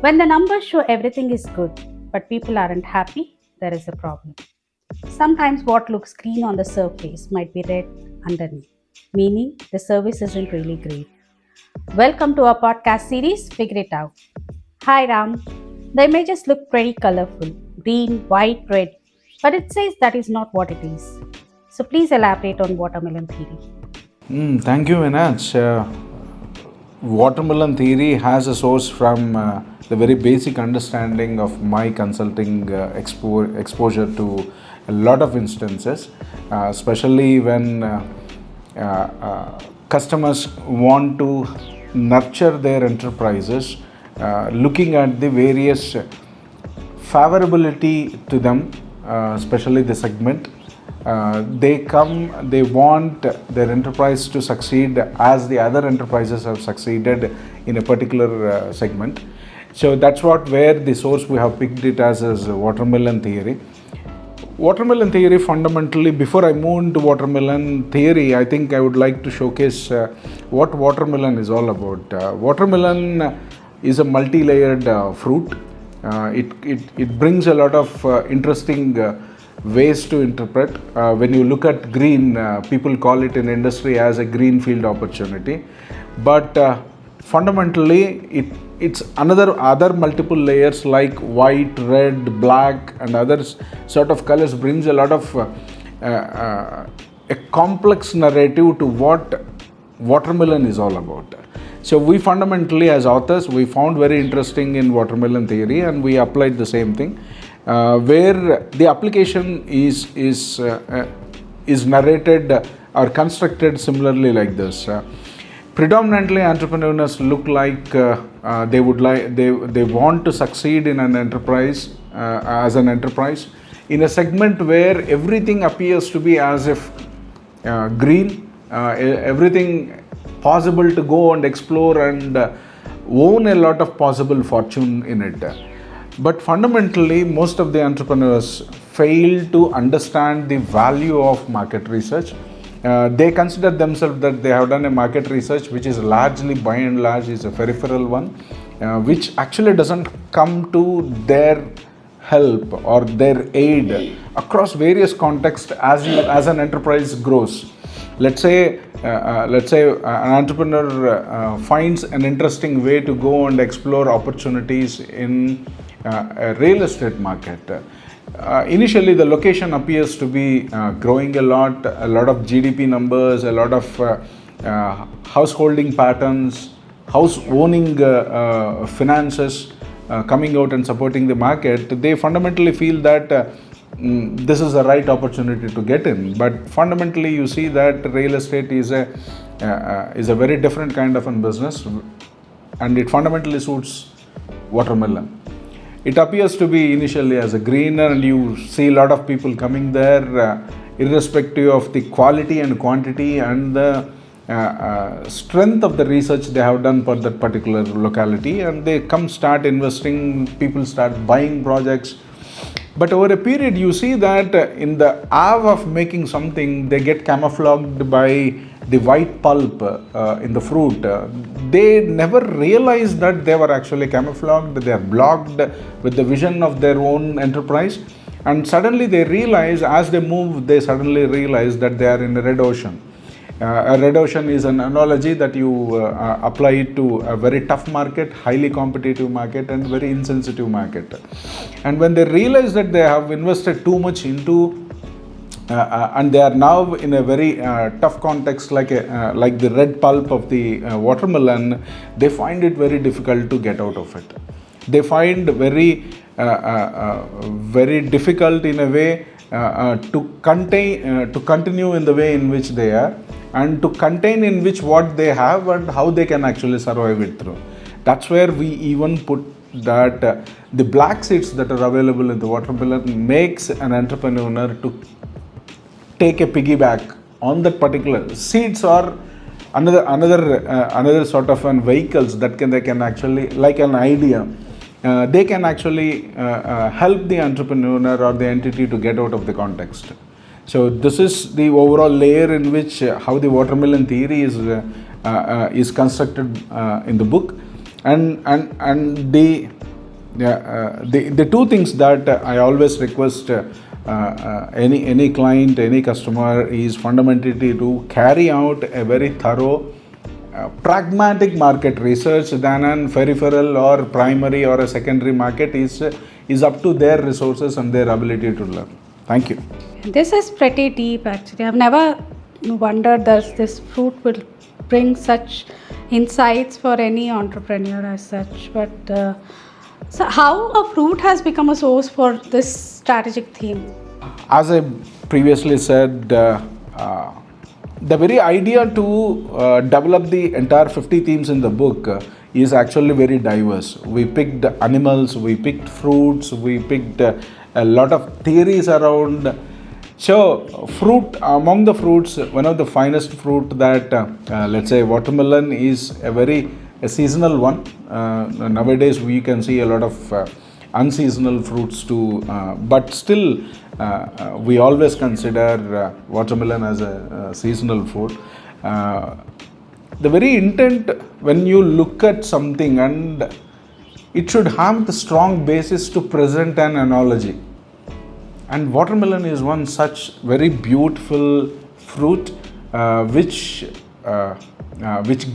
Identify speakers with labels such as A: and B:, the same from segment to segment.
A: When the numbers show everything is good, but people aren't happy, there is a problem. Sometimes what looks green on the surface might be red underneath, meaning the service isn't really great. Welcome to our podcast series, Figure It Out. Hi Ram. The images look pretty colorful green, white, red, but it says that is not what it is. So please elaborate on watermelon theory.
B: Thank you, Vinaj. Watermelon theory has a source from the very basic understanding of my consulting exposure to a lot of instances, especially when customers want to nurture their enterprises, looking at the various favorability to them, especially the segment. They want their enterprise to succeed as the other enterprises have succeeded in a particular segment. So that's where the source we have picked it as watermelon theory. Watermelon theory fundamentally, before I move into watermelon theory, I think I would like to showcase what watermelon is all about. Watermelon is a multi-layered fruit. It brings a lot of interesting ways to interpret. When you look at green, people call it in industry as a greenfield opportunity, but fundamentally it's other multiple layers like white, red, black and others sort of colors brings a lot of a complex narrative to what watermelon is all about. So we fundamentally as authors we found very interesting in watermelon theory and we applied the same thing, where the application is narrated or constructed similarly like this. Predominantly entrepreneurs look like they want to succeed in an enterprise, as an enterprise in a segment where everything appears to be as if green, everything possible to go and explore and own a lot of possible fortune in it. But fundamentally most of the entrepreneurs fail to understand the value of market research. They consider themselves that they have done a market research which is largely, by and large, is a peripheral one, which actually doesn't come to their help or their aid across various contexts as an enterprise grows. Let's say an entrepreneur finds an interesting way to go and explore opportunities in a real estate market. Initially the location appears to be growing a lot of GDP numbers, a lot of householding patterns, house owning finances coming out and supporting the market. They fundamentally feel that this is the right opportunity to get in, but fundamentally you see that real estate is a very different kind of a business, and it fundamentally suits watermelon. It appears to be initially as a green, and you see a lot of people coming there, irrespective of the quality and quantity and the strength of the research they have done for that particular locality, and they start investing, people start buying projects. But over a period you see that in the awe of making something, they get camouflaged by the white pulp in the fruit. They never realize that they were actually camouflaged, they are blocked with the vision of their own enterprise, and suddenly they realize, as they move, they suddenly realize that they are in a red ocean. A red ocean is an analogy that you apply to a very tough market, highly competitive market and very insensitive market. And when they realize that they have invested too much into and they are now in a very tough context like the red pulp of the watermelon, they find it very difficult to get out of it. They find very difficult in a way to continue in the way in which they are, and to contain in which what they have and how they can actually survive it through. That's where we even put that the black seeds that are available in the watermelon makes an entrepreneur to take a piggyback on that particular seeds, or another sort of vehicles that they can actually, like an idea, they can actually help the entrepreneur or the entity to get out of the context. So this is the overall layer in which how the watermelon theory is constructed in the book, and the The two things that I always request any client, any customer is fundamentally to carry out a very thorough pragmatic market research than an peripheral or primary or a secondary market is up to their resources and their ability to learn. Thank you.
A: This is pretty deep actually. I've never wondered that this fruit will bring such insights for any entrepreneur as such. But so how a fruit has become a source for this strategic theme?
B: As I previously said, the very idea to develop the entire 50 themes in the book is actually very diverse. We picked animals, we picked fruits, we picked a lot of theories around. So, fruit, among the fruits, one of the finest fruit that, let's say, watermelon is a seasonal one. Nowadays, we can see a lot of unseasonal fruits too, but still, we always consider watermelon as a seasonal fruit. The very intent when you look at something, and it should have the strong basis to present an analogy. And watermelon is one such very beautiful fruit which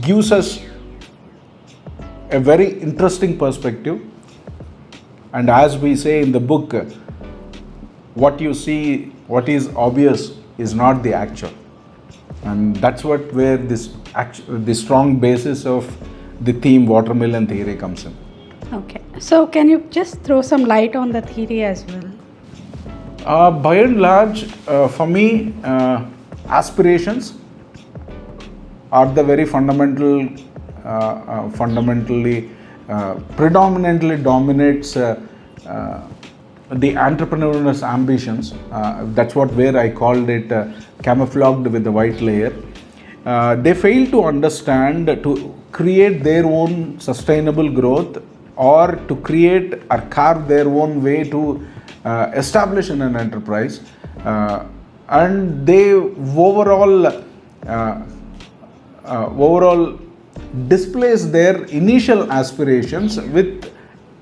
B: gives us a very interesting perspective. And as we say in the book, what you see, what is obvious is not the actual. And that's where the strong basis of the theme watermelon theory comes in.
A: Okay. So can you just throw some light on the theory as well?
B: By and large, for me, aspirations are the very fundamentally predominantly dominates the entrepreneur's ambitions. That's where I called it camouflaged with the white layer. They fail to understand to create their own sustainable growth, or to create or carve their own way to establish in an enterprise, and they overall displace their initial aspirations with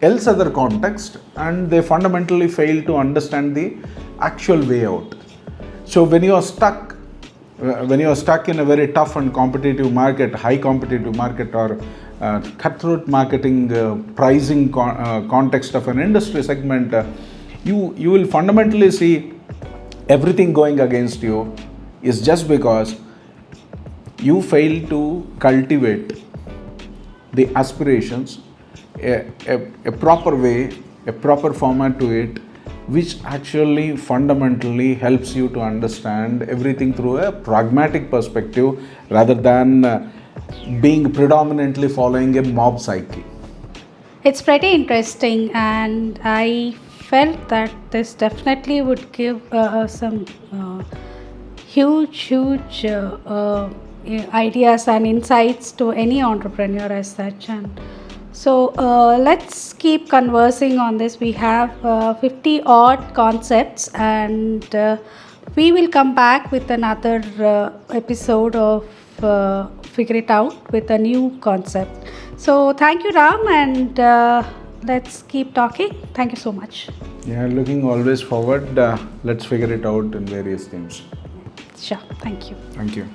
B: else other context, and they fundamentally fail to understand the actual way out. So when you are stuck in a very tough and competitive market, high competitive market, or cutthroat marketing pricing context of an industry segment, you will fundamentally see everything going against you is just because you fail to cultivate the aspirations, a proper way, a proper format to it, which actually fundamentally helps you to understand everything through a pragmatic perspective rather than being predominantly following a mob psyche.
A: It's pretty interesting, and I felt that this definitely would give some huge ideas and insights to any entrepreneur as such. And so let's keep conversing on this. We have 50 odd concepts, and we will come back with another episode of Figure It Out with a new concept. So thank you, Ram, and let's keep talking. Thank you so much.
B: Yeah, looking always forward. Let's figure it out in various themes.
A: Sure. Thank you.
B: Thank you.